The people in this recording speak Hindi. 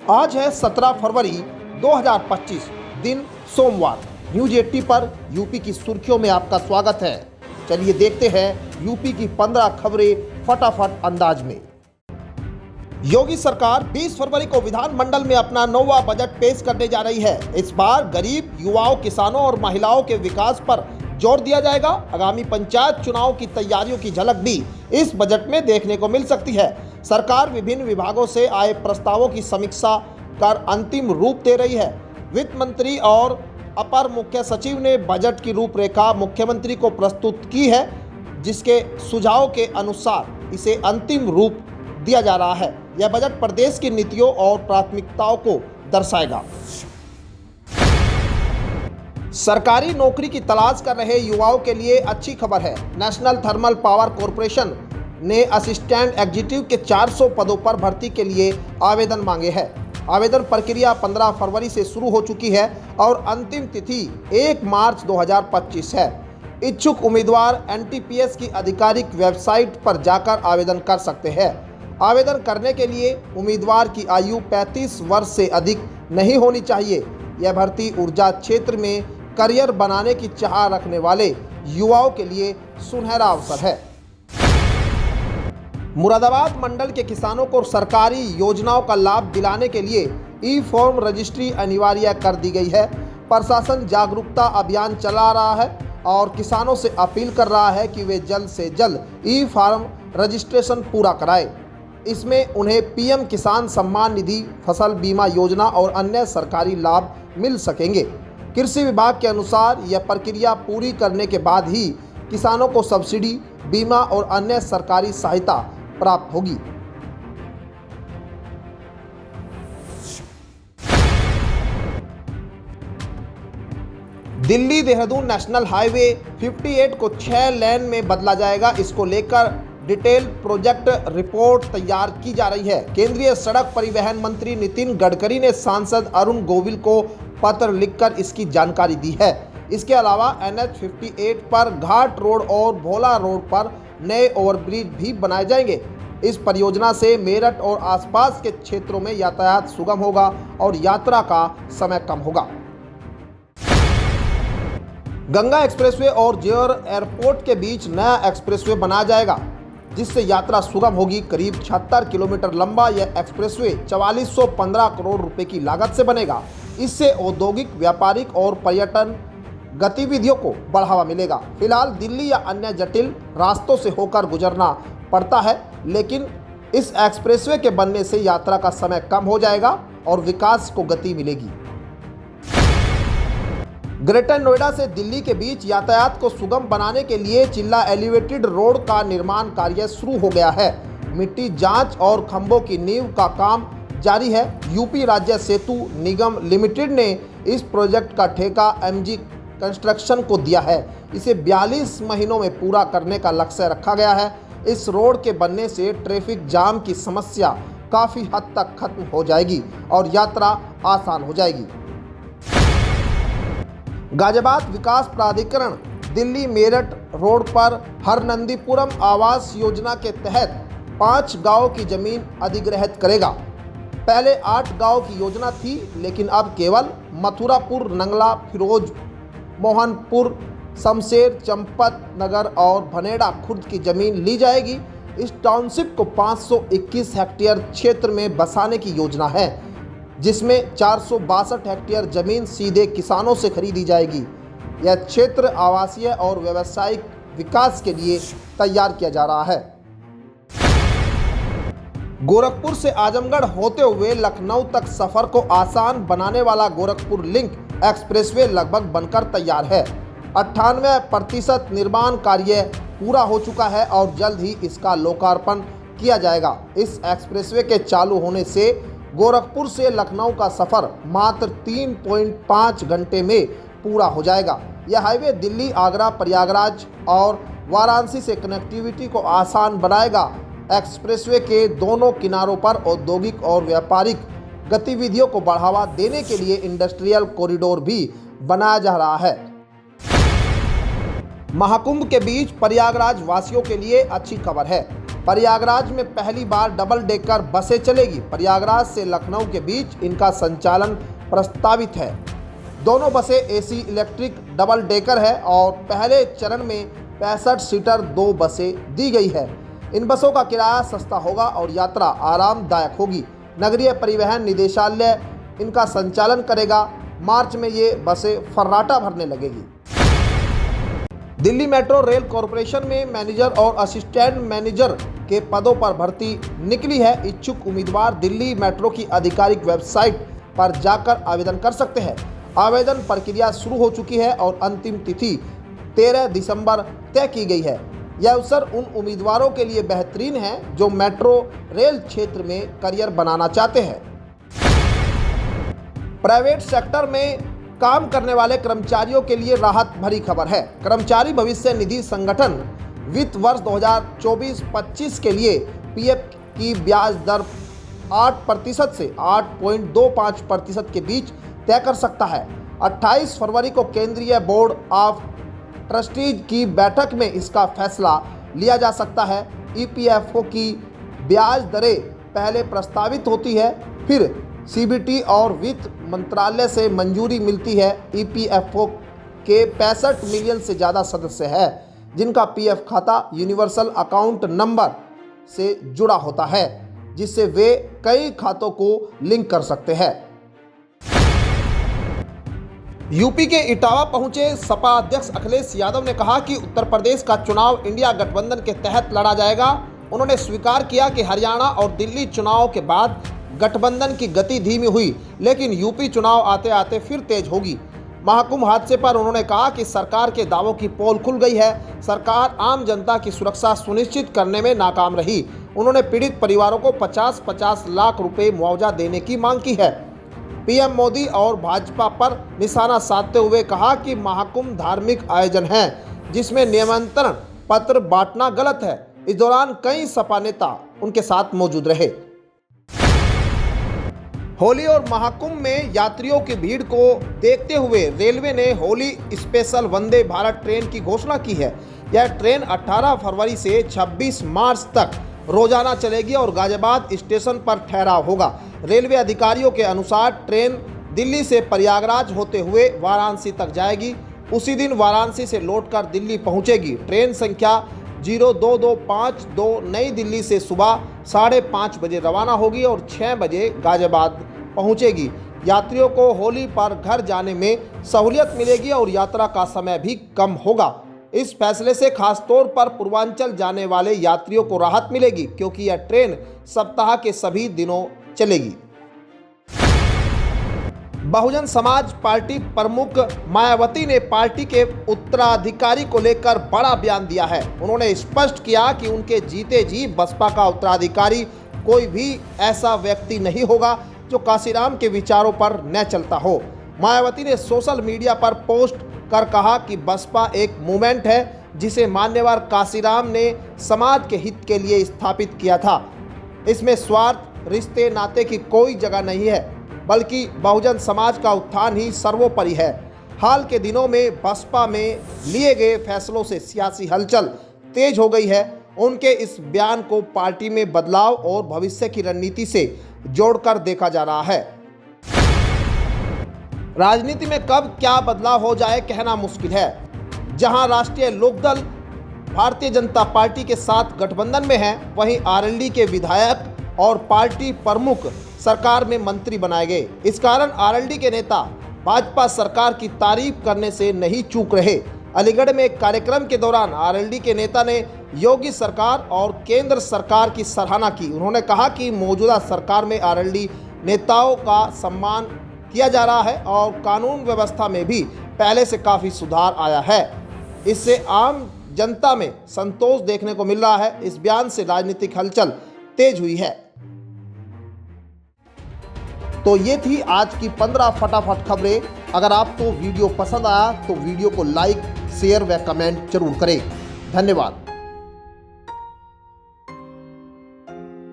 आज है 17 फरवरी 2025, दिन सोमवार। न्यूज 80 पर यूपी की सुर्खियों में आपका स्वागत है। चलिए देखते हैं यूपी की 15 खबरें फटाफट अंदाज में। योगी सरकार 20 फरवरी को विधानमंडल में अपना 9वां बजट पेश करने जा रही है। इस बार गरीब, युवाओं, किसानों और महिलाओं के विकास पर जोर दिया जाएगा। आगामी पंचायत चुनाव की तैयारियों की झलक भी इस बजट में देखने को मिल सकती है। सरकार विभिन्न विभागों से आए प्रस्तावों की समीक्षा कर अंतिम रूप दे रही है। वित्त मंत्री और अपर मुख्य सचिव ने बजट की रूपरेखा मुख्यमंत्री को प्रस्तुत की है, जिसके सुझाव के अनुसार इसे अंतिम रूप दिया जा रहा है। यह बजट प्रदेश की नीतियों और प्राथमिकताओं को दर्शाएगा। सरकारी नौकरी की तलाश कर रहे युवाओं के लिए अच्छी खबर है। नेशनल थर्मल पावर कॉर्पोरेशन ने असिस्टेंट एग्जीक्यूटिव के 400 पदों पर भर्ती के लिए आवेदन मांगे हैं। आवेदन प्रक्रिया 15 फरवरी से शुरू हो चुकी है और अंतिम तिथि 1 मार्च 2025 है। इच्छुक उम्मीदवार एनटीपीएस की आधिकारिक वेबसाइट पर जाकर आवेदन कर सकते हैं। आवेदन करने के लिए उम्मीदवार की आयु 35 वर्ष से अधिक नहीं होनी चाहिए। यह भर्ती ऊर्जा क्षेत्र में करियर बनाने की चाह रखने वाले युवाओं के लिए सुनहरा अवसर है। मुरादाबाद मंडल के किसानों को सरकारी योजनाओं का लाभ दिलाने के लिए ई फॉर्म रजिस्ट्री अनिवार्य कर दी गई है। प्रशासन जागरूकता अभियान चला रहा है और किसानों से अपील कर रहा है कि वे जल्द से जल्द ई फॉर्म रजिस्ट्रेशन पूरा कराएं। इसमें उन्हें पीएम किसान सम्मान निधि, फसल बीमा योजना और अन्य सरकारी लाभ मिल सकेंगे। कृषि विभाग के अनुसार यह प्रक्रिया पूरी करने के बाद ही किसानों को सब्सिडी, बीमा और अन्य सरकारी सहायता प्राप्त होगी। दिल्ली देहरादून नेशनल हाईवे 58 को 6 लेन में बदला जाएगा। इसको लेकर डिटेल प्रोजेक्ट रिपोर्ट तैयार की जा रही है। केंद्रीय सड़क परिवहन मंत्री नितिन गडकरी ने सांसद अरुण गोविल को पत्र लिखकर इसकी जानकारी दी है। इसके अलावा NH 58 पर घाट रोड और भोला रोड पर नए ओवरब्रिज भी बनाए जाएंगे। इस परियोजना से मेरठ और आसपास के क्षेत्रों में यातायात सुगम होगा और यात्रा का समय कम होगा। गंगा एक्सप्रेसवे और जेवर एयरपोर्ट के बीच नया एक्सप्रेसवे बनाया जाएगा, जिससे यात्रा सुगम होगी। करीब 76 किलोमीटर लंबा यह एक्सप्रेसवे 4415 करोड़ रुपए की लागत से बनेगा। इससे औद्योगिक, व्यापारिक और पर्यटन गतिविधियों को बढ़ावा मिलेगा। फिलहाल दिल्ली या अन्य जटिल रास्तों से होकर गुजरना पड़ता है, लेकिन इस एक्सप्रेसवे के बनने से यात्रा का समय कम हो जाएगा और विकास को गति मिलेगी। ग्रेटर नोएडा से दिल्ली के बीच यातायात को सुगम बनाने के लिए चिल्ला एलिवेटेड रोड का निर्माण कार्य शुरू हो गया है। मिट्टी जांच और खंभों की नींव का काम जारी है। यूपी राज्य सेतु निगम लिमिटेड ने इस प्रोजेक्ट का ठेका MG कंस्ट्रक्शन को दिया है। इसे 42 महीनों में पूरा करने का लक्ष्य रखा गया है। इस रोड के बनने से ट्रैफिक जाम की समस्या काफ़ी हद तक खत्म हो जाएगी और यात्रा आसान हो जाएगी। गाजियाबाद विकास प्राधिकरण दिल्ली मेरठ रोड पर हरनंदीपुरम आवास योजना के तहत 5 गांव की जमीन अधिग्रहित करेगा। पहले 8 गांव की योजना थी, लेकिन अब केवल मथुरापुर, नंगला, फिरोज मोहनपुर, शमशेर, चंपत नगर और भनेड़ा खुर्द की जमीन ली जाएगी। इस टाउनशिप को 521 हेक्टेयर क्षेत्र में बसाने की योजना है, जिसमें 462 हेक्टेयर जमीन सीधे किसानों से खरीदी जाएगी। यह क्षेत्र आवासीय और व्यावसायिक विकास के लिए तैयार किया जा रहा है। गोरखपुर से आजमगढ़ होते हुए लखनऊ तक सफर को आसान बनाने वाला गोरखपुर लिंक एक्सप्रेसवे लगभग बनकर तैयार है। 98% निर्माण कार्य पूरा हो चुका है और जल्द ही इसका लोकार्पण किया जाएगा। इस एक्सप्रेसवे के चालू होने से गोरखपुर से लखनऊ का सफर मात्र 3.5 घंटे में पूरा हो जाएगा। यह हाईवे दिल्ली, आगरा, प्रयागराज और वाराणसी से कनेक्टिविटी को आसान बनाएगा। एक्सप्रेसवे के दोनों किनारों पर औद्योगिक और व्यापारिक गतिविधियों को बढ़ावा देने के लिए इंडस्ट्रियल कॉरिडोर भी बनाया जा रहा है। महाकुंभ के बीच प्रयागराज वासियों के लिए अच्छी खबर है। प्रयागराज में पहली बार डबल डेकर बसें चलेगी। प्रयागराज से लखनऊ के बीच इनका संचालन प्रस्तावित है। दोनों बसें एसी इलेक्ट्रिक डबल डेकर है और पहले चरण में 65 सीटर 2 बसें दी गई है। इन बसों का किराया सस्ता होगा और यात्रा आरामदायक होगी। नगरीय परिवहन निदेशालय इनका संचालन करेगा। मार्च में ये बसें फर्राटा भरने लगेगी। दिल्ली मेट्रो रेल कॉरपोरेशन में मैनेजर और असिस्टेंट मैनेजर के पदों पर भर्ती निकली है। इच्छुक उम्मीदवार दिल्ली मेट्रो की आधिकारिक वेबसाइट पर जाकर आवेदन कर सकते हैं। आवेदन प्रक्रिया शुरू हो चुकी है और अंतिम तिथि 13 दिसंबर तय की गई है। यह अवसर उन उम्मीदवारों के लिए बेहतरीन है जो मेट्रो रेल क्षेत्र में करियर बनाना चाहते हैं। प्राइवेट सेक्टर में काम करने वाले कर्मचारियों के लिए राहत भरी खबर है। कर्मचारी भविष्य निधि संगठन वित्त वर्ष 2024-25 के लिए पीएफ की ब्याज दर 8% से 8.25% के बीच तय कर सकता है। 28 फरवरी को केंद्रीय बोर्ड ऑफ ट्रस्टीज की बैठक में इसका फैसला लिया जा सकता है। ईपीएफओ की ब्याज दरें पहले प्रस्तावित होती है, फिर सीबीटी और वित्त मंत्रालय से मंजूरी मिलती है। ईपीएफओ के 65 मिलियन से ज़्यादा सदस्य हैं जिनका पीएफ खाता यूनिवर्सल अकाउंट नंबर से जुड़ा होता है, जिससे वे कई खातों को लिंक कर सकते हैं। यूपी के इटावा पहुंचे सपा अध्यक्ष अखिलेश यादव ने कहा कि उत्तर प्रदेश का चुनाव इंडिया गठबंधन के तहत लड़ा जाएगा। उन्होंने स्वीकार किया कि हरियाणा और दिल्ली चुनाव के बाद गठबंधन की गति धीमी हुई, लेकिन यूपी चुनाव आते आते फिर तेज होगी। महाकुंभ हादसे पर उन्होंने कहा कि सरकार के दावों की पोल खुल गई है। सरकार आम जनता की सुरक्षा सुनिश्चित करने में नाकाम रही। उन्होंने पीड़ित परिवारों को 50-50 लाख रुपए मुआवजा देने की मांग की है। पीएम मोदी और भाजपा पर निशाना साधते हुए कहा कि महाकुंभ धार्मिक आयोजन है जिसमें निमंत्रण पत्र बांटना गलत है। इस दौरान कई सपा नेता उनके साथ मौजूद रहे। होली और महाकुंभ में यात्रियों की भीड़ को देखते हुए रेलवे ने होली स्पेशल वंदे भारत ट्रेन की घोषणा की है। यह ट्रेन 18 फरवरी से 26 मार्च तक रोजाना चलेगी और गाजियाबाद स्टेशन पर ठहराव होगा। रेलवे अधिकारियों के अनुसार ट्रेन दिल्ली से प्रयागराज होते हुए वाराणसी तक जाएगी। उसी दिन वाराणसी से लौटकर दिल्ली पहुंचेगी। ट्रेन संख्या 02252 नई दिल्ली से सुबह 5:30 बजे रवाना होगी और 6 बजे गाजियाबाद पहुंचेगी। यात्रियों को होली पर घर जाने में सहूलियत मिलेगी और यात्रा का समय भी कम होगा। इस फैसले से खासतौर पर पूर्वांचल जाने वाले यात्रियों को राहत मिलेगी, क्योंकि यह ट्रेन सप्ताह के सभी दिनों चलेगी। बहुजन समाज पार्टी प्रमुख मायावती ने पार्टी के उत्तराधिकारी को लेकर बड़ा बयान दिया है। उन्होंने स्पष्ट किया कि उनके जीते जी बसपा का उत्तराधिकारी कोई भी ऐसा व्यक्ति नहीं होगा जो काशीराम के विचारों पर न चलता हो। मायावती ने सोशल मीडिया पर पोस्ट कर कहा कि बसपा एक मूवमेंट है जिसे मान्यवर काशीराम ने समाज के हित के लिए स्थापित किया था। इसमें स्वार्थ, रिश्ते, नाते की कोई जगह नहीं है, बल्कि बहुजन समाज का उत्थान ही सर्वोपरि है। हाल के दिनों में बसपा में लिए गए फैसलों से सियासी हलचल तेज हो गई है। उनके इस बयान को पार्टी में बदलाव और भविष्य की रणनीति से जोड़कर देखा जा रहा है। राजनीति में कब क्या बदलाव हो जाए कहना मुश्किल है। जहां राष्ट्रीय लोकदल भारतीय जनता पार्टी के साथ गठबंधन में है, वहीं आरएलडी के विधायक और पार्टी प्रमुख सरकार में मंत्री बनाए गए। इस कारण आरएलडी के नेता भाजपा सरकार की तारीफ करने से नहीं चूक रहे। अलीगढ़ में एक कार्यक्रम के दौरान आरएलडी के नेता ने योगी सरकार और केंद्र सरकार की सराहना की। उन्होंने कहा कि मौजूदा सरकार में आरएलडी नेताओं का सम्मान किया जा रहा है और कानून व्यवस्था में भी पहले से काफ़ी सुधार आया है। इससे आम जनता में संतोष देखने को मिल रहा है। इस बयान से राजनीतिक हलचल तेज हुई है। तो ये थी आज की 15 फटाफट खबरें। अगर आपको वीडियो पसंद आया तो वीडियो को लाइक, शेयर व कमेंट जरूर करें। धन्यवाद।